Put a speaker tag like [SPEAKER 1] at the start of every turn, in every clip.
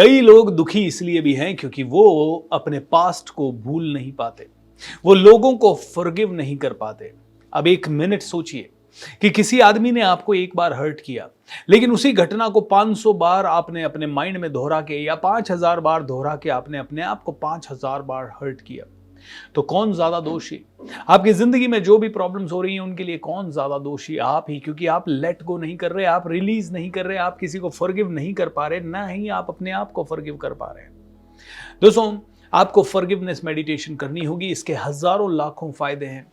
[SPEAKER 1] कई लोग दुखी इसलिए भी हैं क्योंकि वो अपने पास्ट को भूल नहीं पाते, वो लोगों को फॉरगिव नहीं कर पाते। अब एक मिनट सोचिए कि किसी आदमी ने आपको एक बार हर्ट किया, लेकिन उसी घटना को 500 बार आपने अपने माइंड में दोहरा के या 5000 बार दोहरा के आपने अपने आप को 5000 बार हर्ट किया। तो कौन ज्यादा दोषी? आपकी जिंदगी में जो भी प्रॉब्लम्स हो रही हैं उनके लिए कौन ज्यादा दोषी? आप ही, क्योंकि आप लेट गो नहीं कर रहे, आप रिलीज नहीं कर रहे, आप किसी को फॉरगिव नहीं कर पा रहे, ना ही आप अपने आप को फॉरगिव कर पा रहे हैं। दोस्तों, आपको फॉरगिवनेस मेडिटेशन करनी होगी। इसके हजारों लाखों फायदे हैं।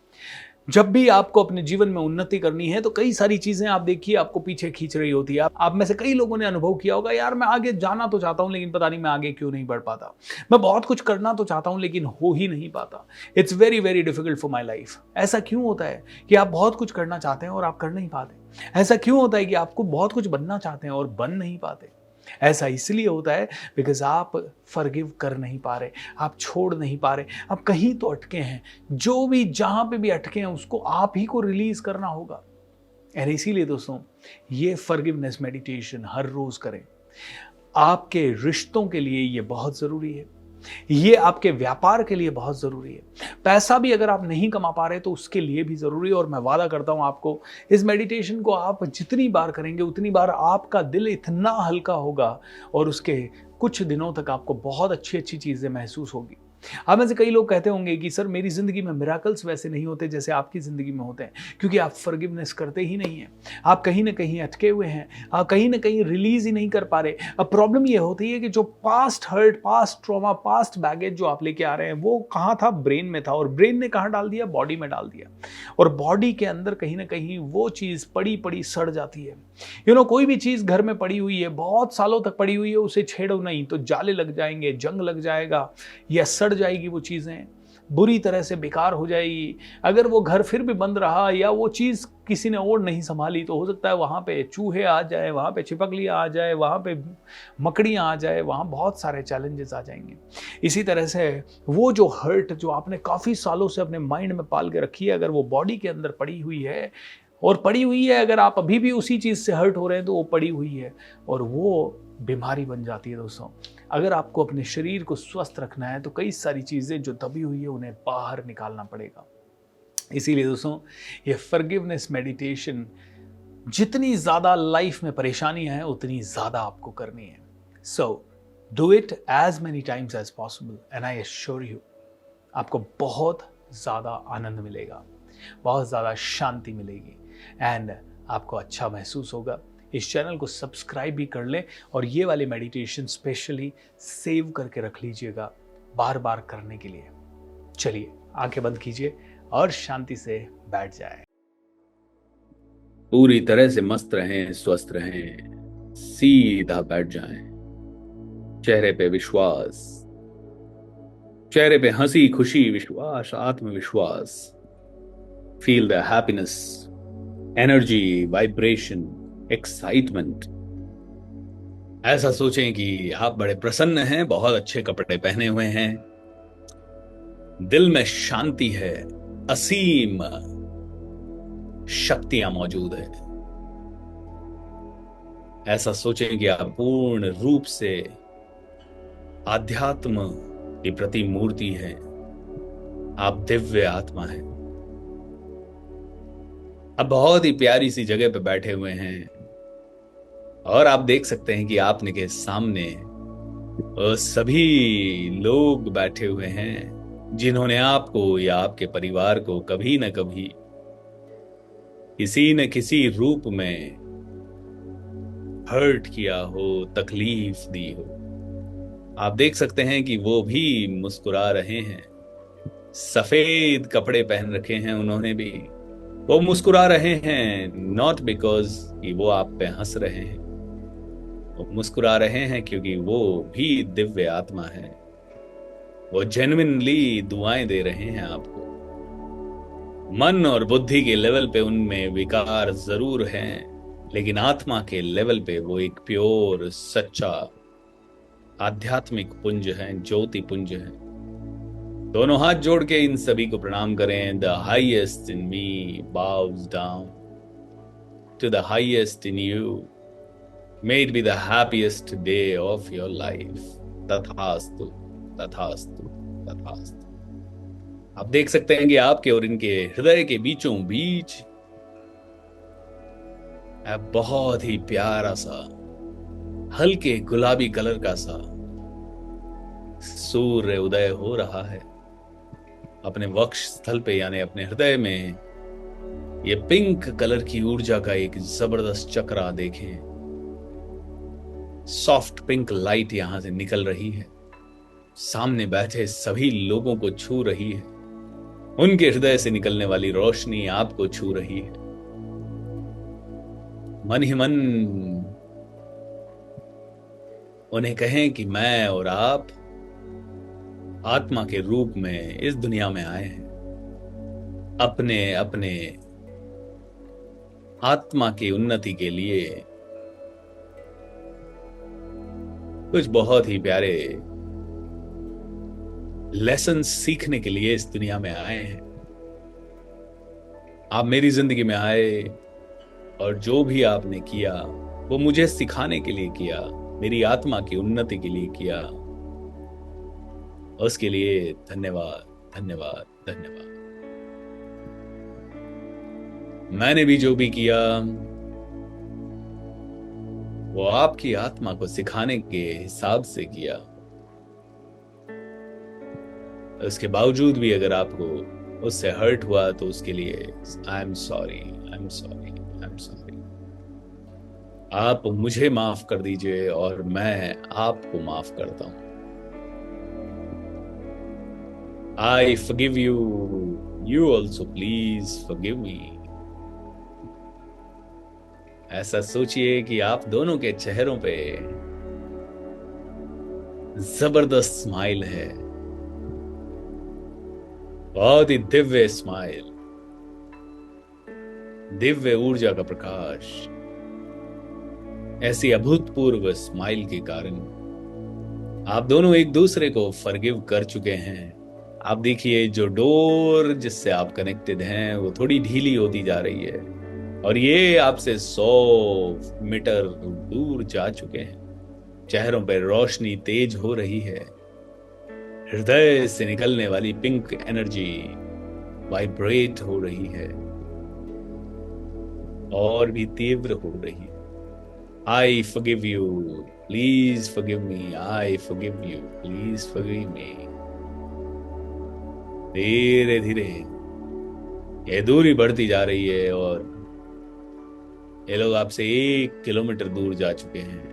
[SPEAKER 1] जब भी आपको अपने जीवन में उन्नति करनी है तो कई सारी चीजें आप देखिए आपको पीछे खींच रही होती है। आप में से कई लोगों ने अनुभव किया होगा, यार मैं आगे जाना तो चाहता हूं लेकिन पता नहीं मैं आगे क्यों नहीं बढ़ पाता। मैं बहुत कुछ करना तो चाहता हूं लेकिन हो ही नहीं पाता। It's very very difficult for my life. ऐसा क्यों होता है कि आप बहुत कुछ करना चाहते हैं और आप कर नहीं पाते? ऐसा क्यों होता है कि आपको बहुत कुछ बनना चाहते हैं और बन नहीं पाते? ऐसा इसलिए होता है बिकॉज आप फॉरगिव कर नहीं पा रहे, आप छोड़ नहीं पा रहे, आप कहीं तो अटके हैं। जो भी जहां पे भी अटके हैं उसको आप ही को रिलीज करना होगा। और इसीलिए दोस्तों, ये फॉरगिवनेस मेडिटेशन हर रोज करें। आपके रिश्तों के लिए ये बहुत जरूरी है, ये आपके व्यापार के लिए बहुत जरूरी है। पैसा भी अगर आप नहीं कमा पा रहे तो उसके लिए भी जरूरी है। और मैं वादा करता हूं आपको, इस मेडिटेशन को आप जितनी बार करेंगे उतनी बार आपका दिल इतना हल्का होगा और उसके कुछ दिनों तक आपको बहुत अच्छी अच्छी चीजें महसूस होगी। आप में से कई लोग कहते होंगे कि सर मेरी जिंदगी में मिराकल्स वैसे नहीं होते जैसे आपकी जिंदगी में होते हैं, क्योंकि आप फॉरगिवनेस करते ही नहीं हैं। आप कहीं ना कहीं अटके हुए हैं, आप कहीं ना कहीं रिलीज ही नहीं कर पा रहे। अब प्रॉब्लम ये होती है कि जो past hurt, past trauma, past baggage जो आप लेके आ रहे हैं वो कहाँ था? ब्रेन में था। और ब्रेन ने कहाँ डाल दिया? बॉडी में डाल दिया। और बॉडी के अंदर कहीं ना कहीं वो चीज पड़ी पड़ी सड़ जाती है। कोई भी चीज घर में पड़ी हुई है, बहुत सालों तक पड़ी हुई है, उसे छेड़ो नहीं तो जाले लग जाएंगे, जंग लग जाएगा, या सड़ जाएगी, वो चीजें बुरी तरह से बेकार हो जाएगी। अगर वो घर फिर भी बंद रहा या वो चीज किसी ने और नहीं संभाली तो हो सकता है वहां पे चूहे आ जाए, वहां पे छिपकलियां आ जाए, वहां पे मकड़ियां आ जाए, वहां बहुत सारे चैलेंजेस आ जाएंगे। इसी तरह से वो जो हर्ट जो आपने काफी सालों से अपने माइंड में पाल के रखी है, अगर वो बॉडी के अंदर पड़ी हुई है और पड़ी हुई है, अगर आप अभी भी उसी चीज से हर्ट हो रहे हैं तो वो पड़ी हुई है और वो बीमारी बन जाती है। दोस्तों, अगर आपको अपने शरीर को स्वस्थ रखना है तो कई सारी चीजें जो दबी हुई है उन्हें बाहर निकालना पड़ेगा। इसीलिए दोस्तों, ये फॉरगिवनेस मेडिटेशन, जितनी ज्यादा लाइफ में परेशानियां हैं उतनी ज्यादा आपको करनी है। So do it as many times as possible and I assure you, आपको बहुत ज्यादा आनंद मिलेगा, बहुत ज्यादा शांति मिलेगी एंड आपको अच्छा महसूस होगा। इस चैनल को सब्सक्राइब भी कर लें और ये वाले मेडिटेशन स्पेशली सेव करके रख लीजिएगा बार बार करने के लिए। चलिए, आंखें बंद कीजिए और शांति से बैठ जाएं।
[SPEAKER 2] पूरी तरह से मस्त रहें, स्वस्थ रहें, सीधा बैठ जाएं। चेहरे पे विश्वास, चेहरे पे हंसी, खुशी, विश्वास, आत्मविश्वास। Feel the happiness, energy, vibration, excitement. ऐसा सोचें कि आप बड़े प्रसन्न हैं, बहुत अच्छे कपड़े पहने हुए हैं, दिल में शांति है, असीम शक्तियां मौजूद है। ऐसा सोचें कि आप पूर्ण रूप से आध्यात्म की प्रतिमूर्ति है, आप दिव्य आत्मा है। अब बहुत ही प्यारी सी जगह पे बैठे हुए हैं और आप देख सकते हैं कि आपने के सामने सभी लोग बैठे हुए हैं जिन्होंने आपको या आपके परिवार को कभी न कभी किसी न किसी रूप में हर्ट किया हो, तकलीफ दी हो। आप देख सकते हैं कि वो भी मुस्कुरा रहे हैं, सफेद कपड़े पहन रखे हैं उन्होंने भी। वो मुस्कुरा रहे हैं नॉट बिकॉज कि वो आप पे हंस रहे हैं, वो मुस्कुरा रहे हैं क्योंकि वो भी दिव्य आत्मा है। वो जेन्युइनली दुआएं दे रहे हैं आपको। मन और बुद्धि के लेवल पे उनमें विकार जरूर हैं, लेकिन आत्मा के लेवल पे वो एक प्योर सच्चा आध्यात्मिक पुंज है, ज्योति पुंज है। दोनों हाथ जोड़ के इन सभी को प्रणाम करें। The highest in me bows down to the highest in you. May it be the happiest day of your life. तथास्तु, तथास्तु, तथास्तु। आप देख सकते हैं कि आपके और इनके हृदय के बीचों बीच बहुत ही प्यारा सा हल्के गुलाबी कलर का सा सूर्य उदय हो रहा है। अपने वक्ष स्थल पे यानी अपने हृदय में ये पिंक कलर की ऊर्जा का एक जबरदस्त चक्रा देखें। सॉफ्ट पिंक लाइट यहां से निकल रही है, सामने बैठे सभी लोगों को छू रही है। उनके हृदय से निकलने वाली रोशनी आपको छू रही है। मन ही मन उन्हें कहें कि मैं और आप आत्मा के रूप में इस दुनिया में आए हैं, अपने अपने आत्मा की उन्नति के लिए कुछ बहुत ही प्यारे लेसन सीखने के लिए इस दुनिया में आए हैं। आप मेरी जिंदगी में आए और जो भी आपने किया वो मुझे सिखाने के लिए किया, मेरी आत्मा की उन्नति के लिए किया। उसके लिए धन्यवाद, धन्यवाद, धन्यवाद। मैंने भी जो भी किया वो आपकी आत्मा को सिखाने के हिसाब से किया। उसके बावजूद भी अगर आपको उससे हर्ट हुआ तो उसके लिए I am sorry, I am sorry, I am sorry. आप मुझे माफ कर दीजिए और मैं आपको माफ करता हूं। I forgive you. You also please forgive me. ऐसा सोचिए कि आप दोनों के चेहरों पे जबरदस्त स्माइल है, बहुत ही दिव्य स्माइल, दिव्य ऊर्जा का प्रकाश। ऐसी अभूतपूर्व स्माइल के कारण आप दोनों एक दूसरे को फॉरगिव कर चुके हैं। आप देखिए जो डोर जिससे आप कनेक्टेड हैं वो थोड़ी ढीली होती जा रही है और ये आपसे 100 मीटर दूर जा चुके हैं। चेहरों पर रोशनी तेज हो रही है, हृदय से निकलने वाली पिंक एनर्जी वाइब्रेट हो रही है और भी तीव्र हो रही है। I forgive you, please forgive me. I forgive you, please forgive me. धीरे धीरे ये दूरी बढ़ती जा रही है और ये लोग आपसे 1 किलोमीटर दूर जा चुके हैं।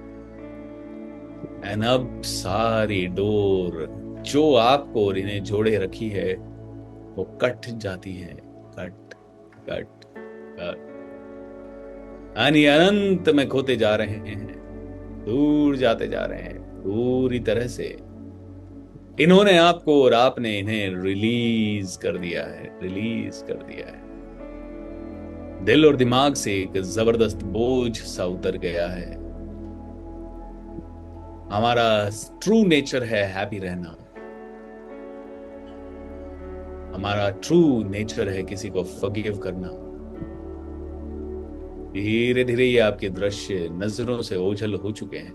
[SPEAKER 2] एंड अब सारी डोर जो आपको और इन्हें जोड़े रखी है वो कट जाती है, कट कट कट, यानी अनंत में खोते जा रहे हैं, दूर जाते जा रहे हैं पूरी तरह से। इन्होंने आपको और आपने इन्हें रिलीज कर दिया है, रिलीज कर दिया है। दिल और दिमाग से एक जबरदस्त बोझ सा उतर गया है। हमारा ट्रू नेचर है हैप्पी रहना, हमारा ट्रू नेचर है किसी को फॉरगिव करना। धीरे धीरे ये आपके दृश्य नजरों से ओझल हो चुके हैं।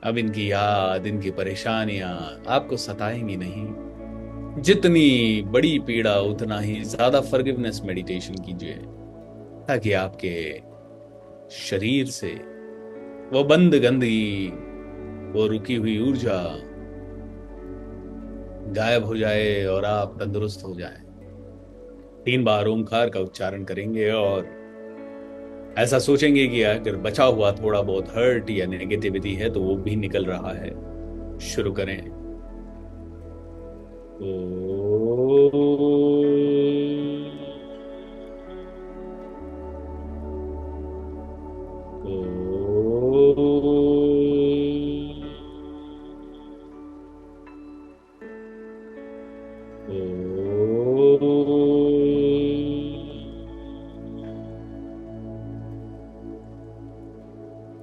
[SPEAKER 2] अब इनकी याद, इनकी परेशानियां आपको सताएंगी नहीं। जितनी बड़ी पीड़ा उतना ही ज्यादा फॉरगिवनेस मेडिटेशन कीजिए ताकि आपके शरीर से वो बंद गंदी, वो रुकी हुई ऊर्जा गायब हो जाए और आप तंदुरुस्त हो जाएं। 3 बार ओंकार का उच्चारण करेंगे और ऐसा सोचेंगे कि अगर बचा हुआ थोड़ा बहुत हर्ट या नेगेटिविटी है तो वो भी निकल रहा है। शुरू करें।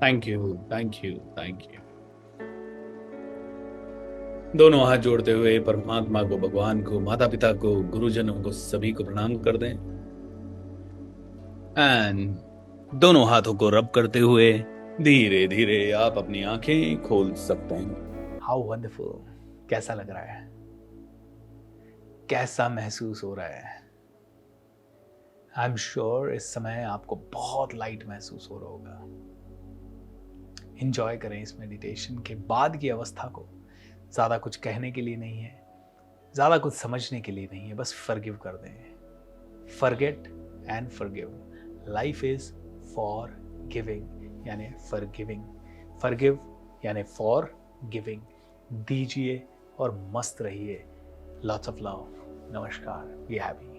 [SPEAKER 2] Thank you, thank you, thank you. दोनों हाथ जोड़ते हुए परमात्मा को, भगवान को, माता पिता को, गुरुजनों को, सभी को प्रणाम कर दें एंड दोनों हाथों को रब करते हुए धीरे धीरे आप अपनी आंखें खोल सकते हैं।
[SPEAKER 1] How wonderful. कैसा लग रहा है? कैसा महसूस हो रहा है? आई एम श्योर इस समय आपको बहुत लाइट महसूस हो रहा होगा। इंजॉय करें इस मेडिटेशन के बाद की अवस्था को। ज़्यादा कुछ कहने के लिए नहीं है, ज़्यादा कुछ समझने के लिए नहीं है, बस फॉरगिव कर दें। Forget and forgive. Life is for giving यानी फॉरगिविंग। फॉरगिव यानी फॉर गिविंग। दीजिए और मस्त रहिए। Lots of love. नमस्कार। Be happy.